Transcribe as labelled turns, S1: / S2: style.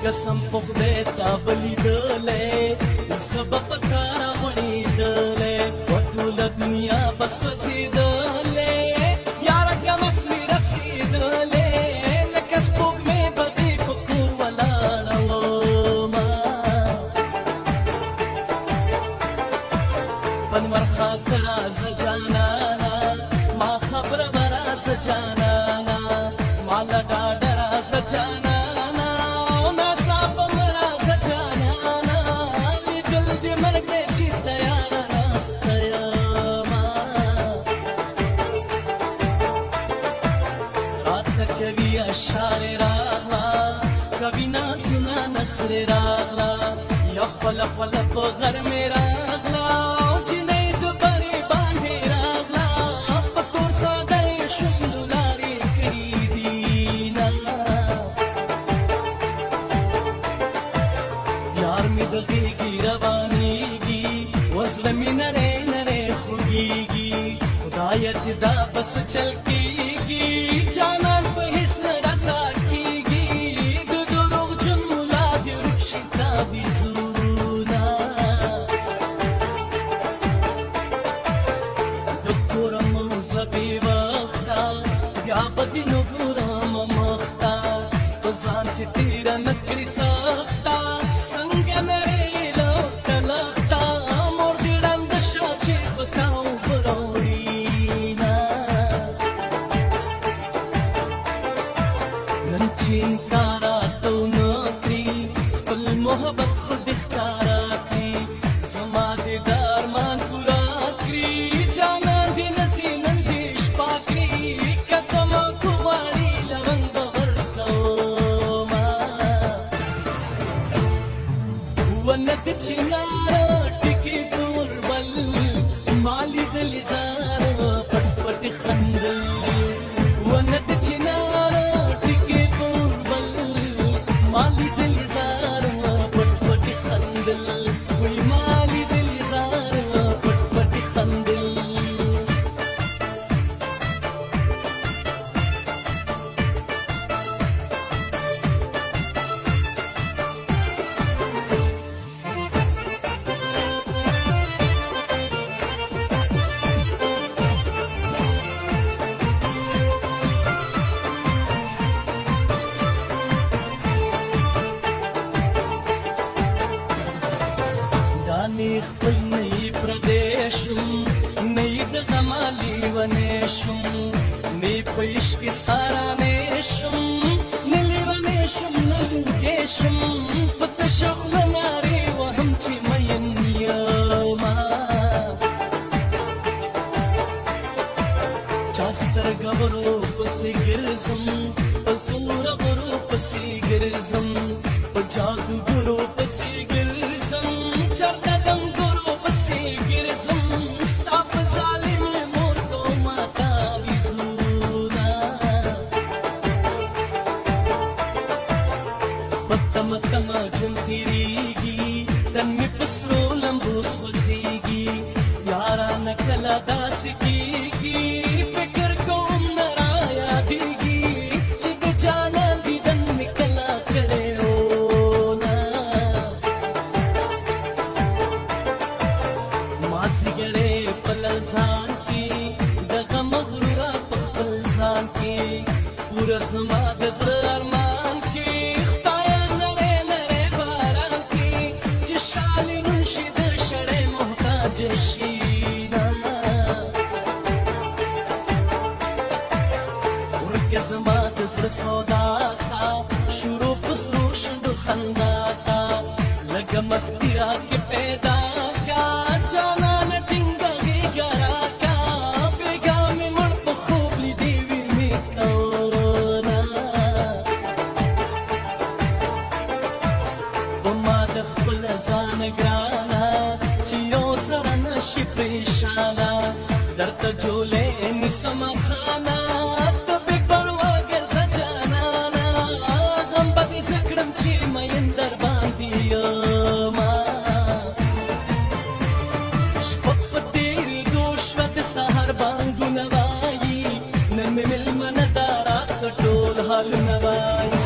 S1: قسم په خدای تا بلیدلی زه به په تا راغوړېدلی په ټوله دنیا به سوځېدلی یاره کمس مې رسېدلی لکه سپوږمۍ به دې په کور ولاړه ومه په لمر خاته راځه جانانه ما خبره به راځه جانانه ما له ډاډه راځه جانانه اشاره راغلا کبینا سنا نخره راغلا یا خپل خپل په غر مې راغلا چې نه د بری باندې راغلا په تور ساده شوم لارې کړې دي نه یار مې د غېږې روانېږي وزړه مې نری نری خوږېږي خدایه چې دا بس چل کېږي جانان په هېڅ نه محبت خود اختارا کړي زما د درمان پورا کړي جانان دې نسي نن دې شپه کړي کته ما کو غواړي لونګ به ورکوما ونه د چنار ټکي تور بل ما لیدلې زار پټ پټ خندل ونه د چنار ټکي تور بل ما لیدلې زار خپل نه یې پردی شم نه یې د غمه لیونی شم نه یې په عشق کې سارانی شم نه لیونی شم نه لوګی شم په تشه خوله نارې وهم چې مین یمه چا سترګه ورو پسې ګرځم په زوره ورو پسې ګرځم په جادوګرو پسې ګرځم چرته تمه ژوند تېرېږي تن مې په سرو لمبو سوځېږي یارانه کله داسې کېږي فکر کوم نه رایادېږي چې د جانان دیدن مې کله کړی و نه مازدیګری په لړزان کې د غم غروره په خپل ځان کې پوره زما د زړه ارمان کې ورکه زما د زړه سودا تا شروع په سرو شونډو خندا تا لږه مستي راکې پیدا کا جانانه ټینګه غېږه راکا بېګا مې مړ په خوب لیدې وي مې کونه په ما د خپل ځان ګرانه چې یو سره نشي پریشانه درته جولې نیسمه خانه ته بې پروا ګرځه جانانه غم به دې زه کړم چې مین در باندې یمه شپه په تېرېدو شوه د سهار بانګونه وایي نن مې مېلمنه ده راته ټول حالونه وایي